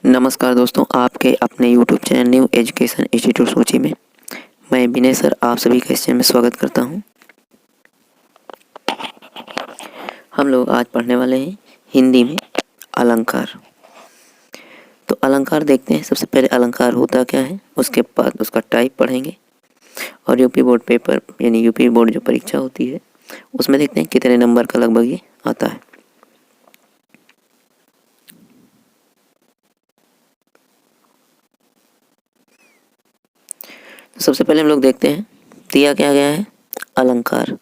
नमस्कार दोस्तों, आपके अपने YouTube channel new education institute सूची में मैं विनय सर आप सभी का इस चैनल में स्वागत करता हूं। हम लोग आज पढ़ने वाले हैं हिंदी में अलंकार। तो अलंकार देखते हैं। सबसे पहले अलंकार होता क्या है, उसके बाद उसका टाइप पढ़ेंगे और यूपी बोर्ड पेपर यानी यूपी बोर्ड जो परीक्षा होती है उसमें देखते हैं कितने नंबर का लगभग ये आता है। सबसे पहले हम लोग देखते हैं दिया क्या गया है, अलंकार।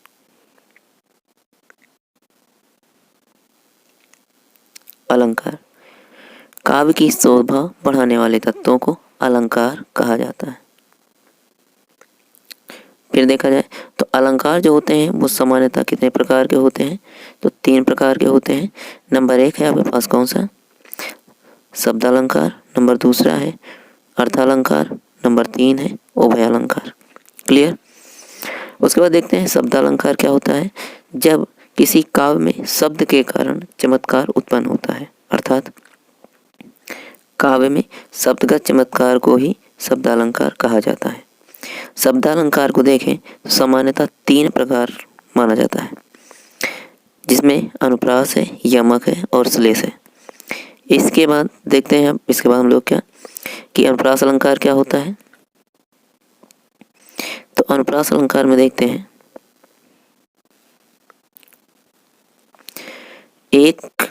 अलंकार काव्य की शोभा बढ़ाने वाले तत्वों को अलंकार कहा जाता है। फिर देखा जाए तो अलंकार जो होते हैं वो सामान्यतः कितने प्रकार के होते हैं, तो 3 प्रकार के होते हैं। नंबर 1 है आपके पास कौन सा, शब्द अलंकार। नंबर 2 है अर्थालंकार। नंबर 3 है उभय अलंकार। क्लियर। उसके बाद देखते हैं शब्द अलंकार क्या होता है, जब किसी काव्य में शब्द के कारण चमत्कार उत्पन्न होता है, अर्थात काव्य में शब्दगत चमत्कार को ही शब्दालंकार कहा जाता है। शब्दालंकार को देखें तो सामान्यतः 3 प्रकार माना जाता है, जिसमें अनुप्रास है, यमक है और श्लेष है। इसके बाद देखते हैं इसके बाद हम लोग क्या कि अनुप्रास अलंकार क्या होता है। तो अनुप्रास अलंकार में देखते हैं एक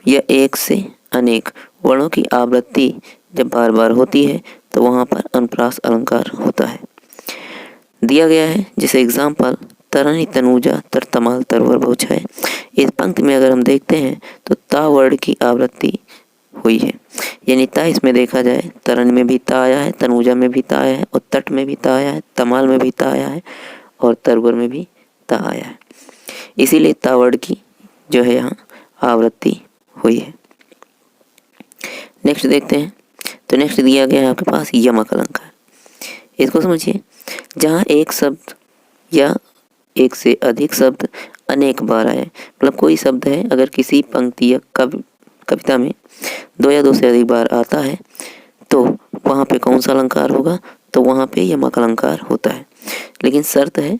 या एक से अनेक वर्णों की आवृत्ति जब बार बार होती है तो वहां पर अनुप्रास अलंकार होता है। दिया गया है जैसे एग्जाम्पल, तरनी तनुजा तर तमाल तरवर बहुछाए। इस पंक्ति में अगर हम देखते हैं तो ता वर्ण की आवृत्ति हुई है, यानी ता इसमें देखा जाए तरन में भी ता आया है, तनुजा में भी ता आया है और तट में भी ता आया है, तमाल में भी ता आया है और तरवर में भी ता आया है। इसीलिए ता वर्ण की जो है यहाँ आवृत्ति हुई है। नेक्स्ट देखते हैं तो नेक्स्ट दिया गया है आपके पास यमक अलंकार। इसको समझिए, जहाँ एक शब्द या एक से अधिक शब्द अनेक बार आए, मतलब कोई शब्द है अगर किसी पंक्ति या कविता में 2 या 2 से अधिक बार आता है तो वहाँ पे कौन सा अलंकार होगा, तो वहाँ पे यमक अलंकार होता है। लेकिन शर्त है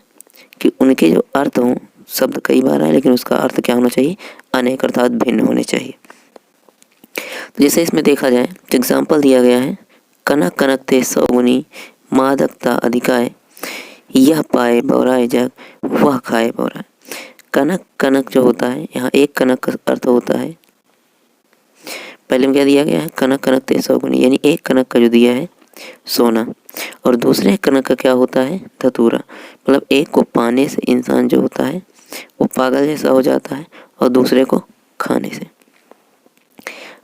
कि उनके जो अर्थ हों, शब्द कई बार आए लेकिन उसका अर्थ क्या होना चाहिए, अनेक अर्थात भिन्न होने चाहिए। तो जैसे इसमें देखा जाए तो एग्जाम्पल दिया गया है, कनक कनक ते सौगुनी मादकता अधिकाय, यह पाए बौराए जग वह खाए बौराए। कनक कनक जो होता है यहाँ एक कनक का अर्थ होता है, पहले में क्या दिया गया है, कनक कनक ते सौगुनी, यानी एक कनक का जो दिया है सोना, और दूसरे कनक का क्या होता है, धतूरा। मतलब एक को पाने से इंसान जो होता है वो पागल जैसा हो जाता है और दूसरे को खाने से।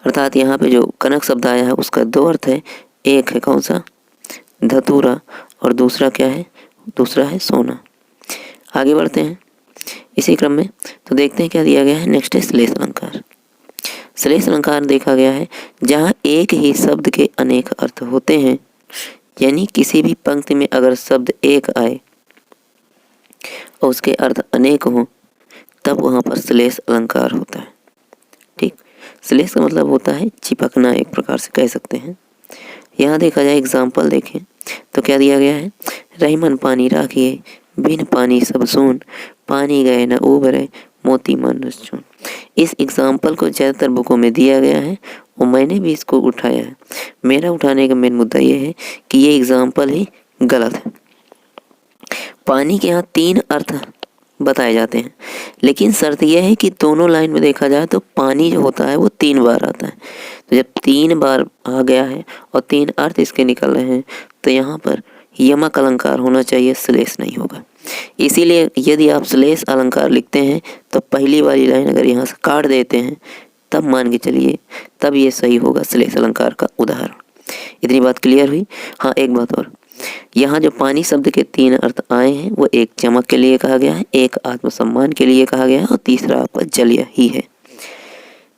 अर्थात यहाँ पे जो कनक शब्द आया है उसका 2 अर्थ है, एक है कौन सा, धतूरा, और दूसरा क्या है, दूसरा है सोना। आगे बढ़ते हैं इसी क्रम में तो देखते हैं क्या दिया गया है। नेक्स्ट है श्लेष अलंकार। श्लेष अलंकार देखा गया है जहाँ एक ही शब्द के अनेक अर्थ होते हैं, यानी किसी भी पंक्ति में अगर शब्द एक आए और उसके अर्थ अनेक हों तब वहाँ पर श्लेष अलंकार होता है। ठीक, श्लेष का मतलब होता है चिपकना, एक प्रकार से कह सकते हैं। यहाँ देखा जाए एग्जाम्पल देखें तो क्या दिया गया है, रहीमन पानी राखिए बिन पानी सब सून, पानी गए न उबरे मोती मन चून। इस एग्जाम्पल को ज़्यादातर बुकों में दिया गया है और मैंने भी इसको उठाया है। मेरा उठाने का मेन मुद्दा ये है कि ये एग्जाम्पल ही गलत है। पानी के यहाँ 3 अर्थ बताए जाते हैं, लेकिन शर्त यह है कि दोनों लाइन में देखा जाए तो पानी जो होता है वो 3 बार आता है। तो जब 3 बार आ गया है और 3 अर्थ इसके निकल रहे हैं तो यहाँ पर यमक अलंकार होना चाहिए, श्लेष नहीं होगा। इसीलिए यदि आप श्लेष अलंकार लिखते हैं तो पहली वाली लाइन अगर यहाँ से काट देते हैं तब मान के चलिए तब ये सही होगा श्लेष अलंकार का उदाहरण। इतनी बात क्लियर हुई। हाँ, एक बात और, यहाँ जो पानी शब्द के 3 अर्थ आए हैं वो एक चमक के लिए कहा गया है, एक आत्मसम्मान के लिए कहा गया है और तीसरा आपका जलीय ही है।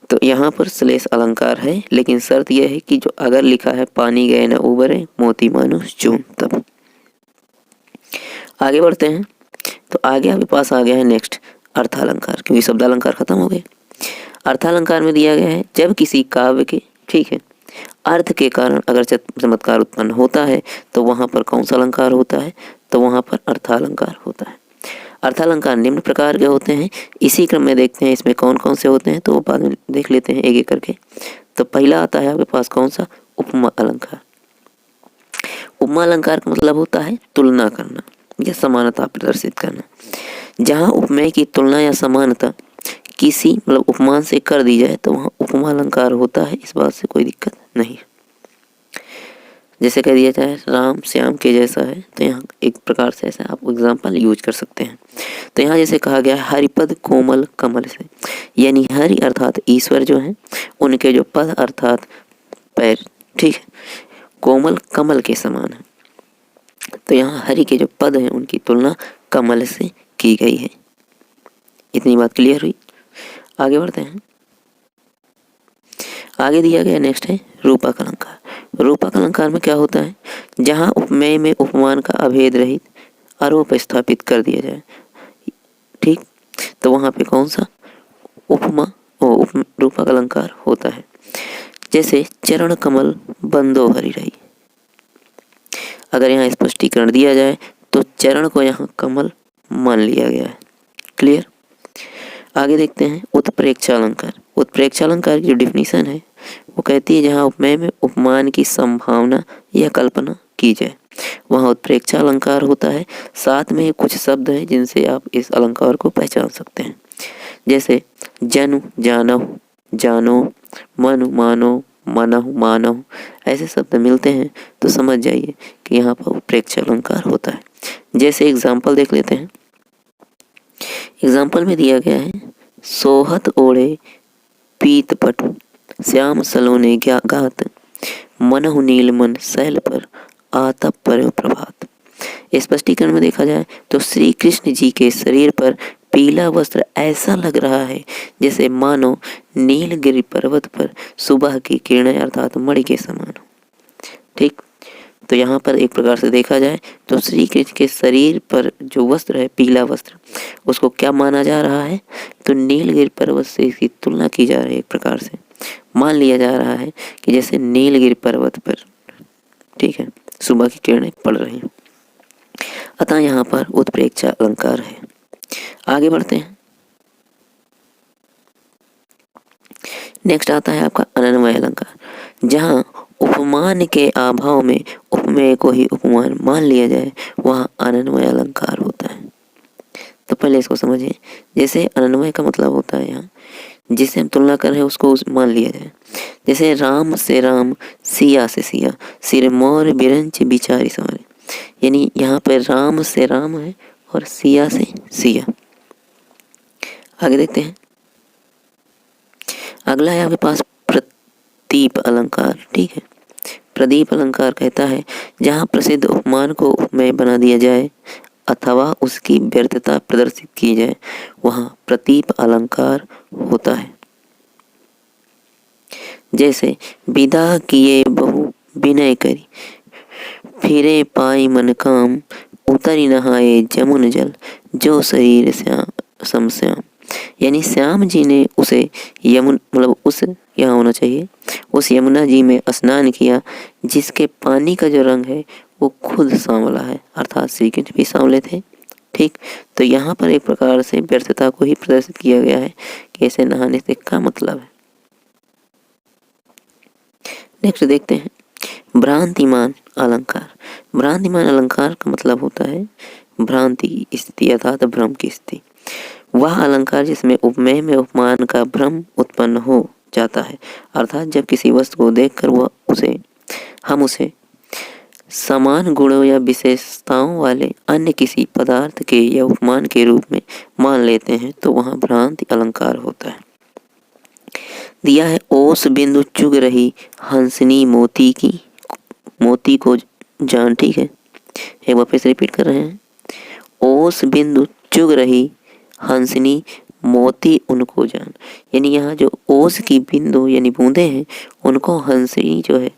तो यहाँ पर श्लेष अलंकार है, लेकिन शर्त यह है कि जो अगर लिखा है पानी गए न उबरे मोती मानुष चून तब। आगे बढ़ते हैं तो आगे आपके पास आ गया है नेक्स्ट अर्थालंकार, क्योंकि शब्दालंकार खत्म हो गए। अर्थालंकार में दिया गया है जब किसी काव्य के, ठीक है, अर्थ के कारण अगर चमत्कार उत्पन्न होता है तो वहाँ पर कौन सा अलंकार होता है, तो वहाँ पर अर्थालंकार होता है। अर्थालंकार निम्न प्रकार के होते हैं। इसी क्रम में देखते हैं इसमें कौन कौन से होते हैं, तो वो बाद में देख लेते हैं एक एक करके। तो पहला आता है आपके पास कौन सा, उपमा अलंकार। उपमा अलंकार का मतलब होता है तुलना करना या समानता प्रदर्शित करना। जहाँ उपमेय की तुलना या समानता किसी मतलब उपमान से कर दी जाए तो वहाँ उपमा अलंकार होता है, इस बात से कोई दिक्कत नहीं। जैसे कह दिया जाए राम श्याम के जैसा है, तो यहाँ एक प्रकार से ऐसा आप एग्जाम्पल यूज कर सकते हैं। तो यहाँ जैसे कहा गया हरिपद कोमल कमल से, यानी हरि अर्थात ईश्वर जो हैं उनके जो पद अर्थात पैर, ठीक है, कोमल कमल के समान है। तो यहाँ हरि के जो पद हैं उनकी तुलना कमल से की गई है। इतनी बात क्लियर हुई। आगे बढ़ते हैं। आगे दिया गया नेक्स्ट है रूपक अलंकार। रूपक अलंकार में क्या होता है, जहाँ उपमेय में उपमान का अभेद रहित आरोप स्थापित कर दिया जाए, ठीक, तो वहाँ पे कौन सा उपमा रूपक अलंकार होता है। जैसे चरण कमल बंदो हरि रही, अगर यहाँ स्पष्टीकरण दिया जाए तो चरण को यहाँ कमल मान लिया गया है। क्लियर। आगे देखते हैं उत्प्रेक्षा अलंकार। उत्प्रेक्षा अलंकार की जो डिफिनीशन है वो कहती है जहाँ उपमेय में उपमान की संभावना या कल्पना की जाए वहाँ उत्प्रेक्षा अलंकार होता है। साथ में कुछ शब्द हैं जिनसे आप इस अलंकार को पहचान सकते हैं। जैसे जनु जानहु जानो, मनु मानो, मनहु मानहु, ऐसे शब्द मिलते हैं तो समझ जाइए कि यहाँ पर उत्प्रेक्षा अलंकार होता है। जैसे एग्जाम्पल देख लेते हैं। एग्जाम्पल में दिया गया है सोहत ओढ़े पीत पटु श्याम सलोने गात, मनहु नीलमन शैल पर आतप पर प्रभात। स्पष्टीकरण में देखा जाए तो श्री कृष्ण जी के शरीर पर पीला वस्त्र ऐसा लग रहा है जैसे मानो नीलगिरी पर्वत पर सुबह की किरणें अर्थात मणि के समान हो। ठीक, तो यहाँ पर एक प्रकार से देखा जाए तो श्री कृष्ण के शरीर पर जो वस्त्र है पीला वस्त्र, उसको क्या माना जा रहा है, तो नीलगिरी पर्वत से इसकी तुलना की जा रही है। एक प्रकार से मान लिया जा रहा है कि जैसे नीलगिरी पर्वत पर, ठीक है, सुबह की किरणें पड़ रही हैं। अतः यहाँ पर उत्प्रेक्षा अलंकार है। आगे बढ़ते हैं। नेक्स्ट आता है आपका अनन्वय अलंकार, जहाँ उपमान के अभाव में उपमेय को ही उपमान मान लिया जाए वहाँ अनन्वय अलंकार होता है। तो पहले इसको समझिए। जैसे अनन्वय का मतलब होता है यहाँ जिसे हम तुलना कर रहे हैं उसको मान लिया जाए। जैसे राम से राम, सिया से सिया, सिर मोर बिरंच बिचारी सवारी, यानी यहाँ पर राम से राम है और सिया से सिया। आगे देखते हैं। अगला है आपके पास प्रदीप अलंकार। ठीक है, प्रदीप अलंकार कहता है जहाँ प्रसिद्ध उपमान को उपमेय बना दिया जाए अथवा उसकी व्यर्थता प्रदर्शित की जाए वहाँ प्रदीप अलंकार होता है। जैसे विदा किए बहु विनय करी, फिरे पाई मन काम, उतरी नहाए जमुन जल, जो शरीर श्याम सम श्याम, यानी श्याम जी ने उसे यमुन मतलब उस यहाँ होना चाहिए उस यमुना जी में स्नान किया जिसके पानी का जो रंग है वो खुद सांवला है, अर्थात श्री कृष्ण भी सांवले थे। ठीक, तो यहाँ पर एक प्रकार से व्यर्थता को ही प्रदर्शित किया गया है कि ऐसे नहाने से क्या मतलब है। नेक्स्ट देखते हैं भ्रांतिमान अलंकार। भ्रांतिमान अलंकार का मतलब होता है भ्रांति की स्थिति अर्थात भ्रम की स्थिति। वह अलंकार जिसमें उपमेय में उपमान का भ्रम उत्पन्न हो जाता है, अर्थात जब किसी वस्तु को देखकर हम उसे समान गुणों या विशेषताओं वाले अन्य किसी पदार्थ के या उपमान के रूप में मान लेते हैं तो वहाँ भ्रांति अलंकार होता है। दिया है ओस बिंदु चुग रही हंसनी मोती को जान। ठीक है, एक बार फिर से रिपीट कर रहे हैं। ओस बिंदु चुग रही हंसनी मोती उनको जान, यानी यहाँ जो ओस की बिंदु यानी बूंदे हैं उनको हंसनी जो है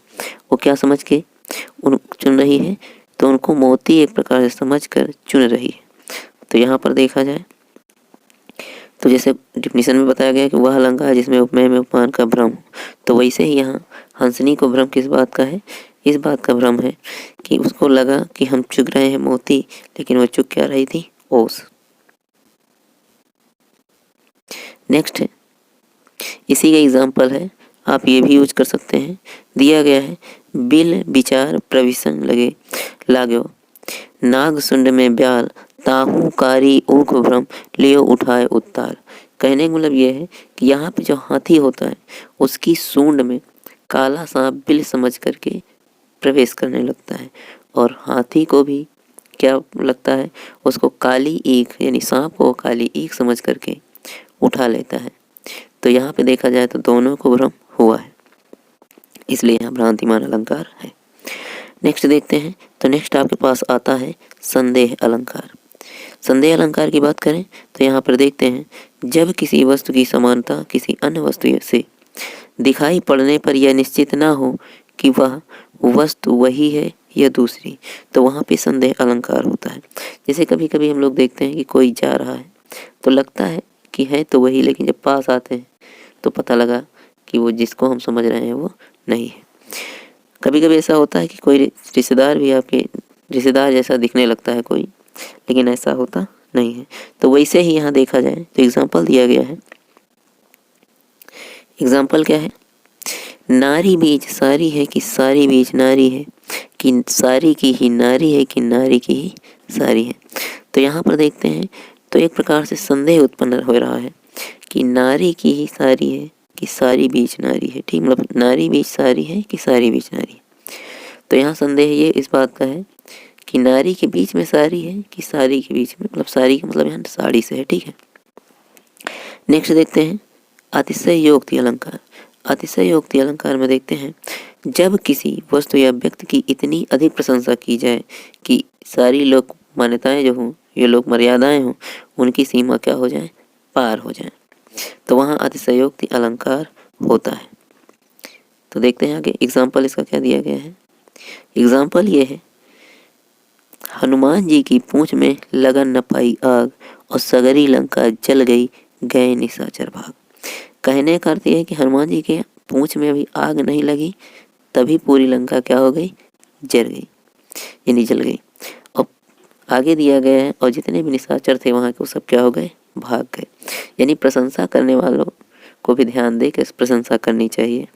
वो क्या समझ के उन चुन रही है, तो उनको मोती एक प्रकार से समझकर चुन रही है। तो यहाँ पर देखा जाए तो जैसे डिफिनीशन में बताया गया कि वह अलंकार जिसमें उपमेय में उपमान का भ्रम हो, तो वैसे ही यहाँ हंसनी को भ्रम किस बात का है? इस बात का भ्रम है कि उसको लगा कि हम चुग रहे हैं मोती, लेकिन वो चुग क्या रही थी? ओस। नेक्स्ट है, इसी का एग्जाम्पल है, आप ये भी यूज कर सकते हैं। दिया गया है, बिल विचार प्रविशन लगे लागो, नाग सुंड में ब्याल, ताहू कारी ऊख भ्रम, लियो उठाए उत्ताल। कहने का मतलब ये है कि यहाँ पे जो हाथी होता है उसकी सूंड में काला सांप बिल समझ करके प्रवेश करने लगता है, और हाथी को भी क्या लगता है? उसको काली ईख, यानी सांप को काली ईख समझ करके उठा लेता है। तो यहाँ पे देखा जाए तो दोनों को भ्रम हुआ है, इसलिए यहाँ भ्रांतिमान अलंकार है। नेक्स्ट देखते हैं, तो नेक्स्ट आपके पास आता है संदेह अलंकार। संदेह अलंकार की बात करें तो यहाँ पर देखते हैं, जब किसी वस्तु की समानता किसी अन्य वस्तु से दिखाई पड़ने पर यह निश्चित ना हो कि वह वस्तु वही है या दूसरी, तो वहाँ पे संदेह अलंकार होता है। जैसे कभी कभी हम लोग देखते हैं कि कोई जा रहा है तो लगता है कि है तो वही, लेकिन जब पास आते हैं तो पता लगा कि वो जिसको हम समझ रहे हैं वो नहीं है। कभी कभी ऐसा होता है कि कोई रिश्तेदार भी आपके रिश्तेदार जैसा दिखने लगता है कोई, लेकिन ऐसा होता नहीं है। तो वैसे ही यहाँ देखा जाए तो एग्जाम्पल दिया गया है। एग्जाम्पल क्या है? नारी बीज सारी है कि सारी बीज नारी है, कि सारी की ही नारी है कि नारी की ही सारी है। तो यहाँ पर देखते हैं तो एक प्रकार से संदेह उत्पन्न हो रहा है कि नारी की ही सारी है कि सारी बीज नारी है। ठीक, मतलब नारी बीज सारी है कि सारी बीज नारी है। तो यहाँ संदेह ये इस बात का है कि नारी के बीच में सारी है कि सारी के बीच में, मतलब सारी का मतलब यहाँ साड़ी से है। ठीक है, नेक्स्ट देखते हैं अतिशयोक्ति अलंकार। अतिशयोक्ति अलंकार में देखते हैं, जब किसी वस्तु या व्यक्ति की इतनी अधिक प्रशंसा की जाए कि सारी लोक मान्यताएं जो हों, ये लोक मर्यादाएं हों, उनकी सीमा क्या हो जाए? पार हो जाए, तो वहाँ अतिशयोक्ति अलंकार होता है। तो देखते हैं आगे एग्जाम्पल इसका क्या दिया गया है। एग्जाम्पल ये है, हनुमान जी की पूंछ में लगन न पाई आग, और सगरी लंका जल गई गए निशाचर भाग। कहने का अर्थ यह है कि हनुमान जी के पूंछ में अभी आग नहीं लगी, तभी पूरी लंका क्या हो गई? जल गई, यानी जल गई। और आगे दिया गया है, और जितने भी निशाचर थे वहाँ के वो सब क्या हो गए? भाग गए। यानी प्रशंसा करने वालों को भी ध्यान दे के प्रशंसा करनी चाहिए।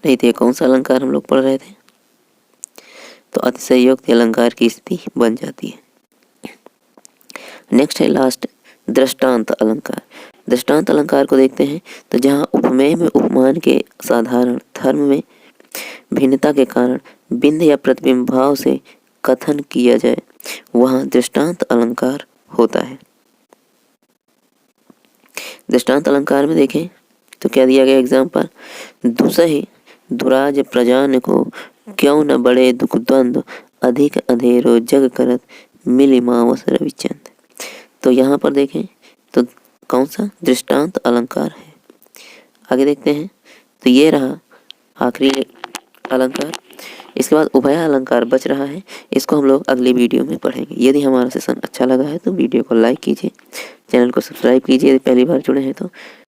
नहीं तो ये कौन सा अलंकार हम लोग पढ़ रहे थे? तो अतिशयोक्ति अलंकार की स्थिति बन जाती है। नेक्स्ट है लास्ट, दृष्टांत अलंकार। दृष्टांत अलंकार को देखते हैं, तो जहाँ उपमेय में उपमान के साधारण धर्म में भिन्नता के कारण बिंद या प्रतिबिंब भाव से कथन किया जाए, वहाँ दृष्टांत अलंकार होता है। दृष्टांत अलंकार में देखें तो क्या दिया गया एग्जाम्पल, दुसहि दुराज प्रजान को क्यों न बड़े दुख द्वंद्व, अधिक अंधेरो जग करत मिली मावस रविचंद। तो यहाँ पर देखें तो कौन सा? दृष्टांत अलंकार है। आगे देखते हैं, तो ये रहा आखिरी अलंकार। इसके बाद उभय अलंकार बच रहा है, इसको हम लोग अगली वीडियो में पढ़ेंगे। यदि हमारा सेशन अच्छा लगा है तो वीडियो को लाइक कीजिए, चैनल को सब्सक्राइब कीजिए यदि पहली बार जुड़े हैं तो।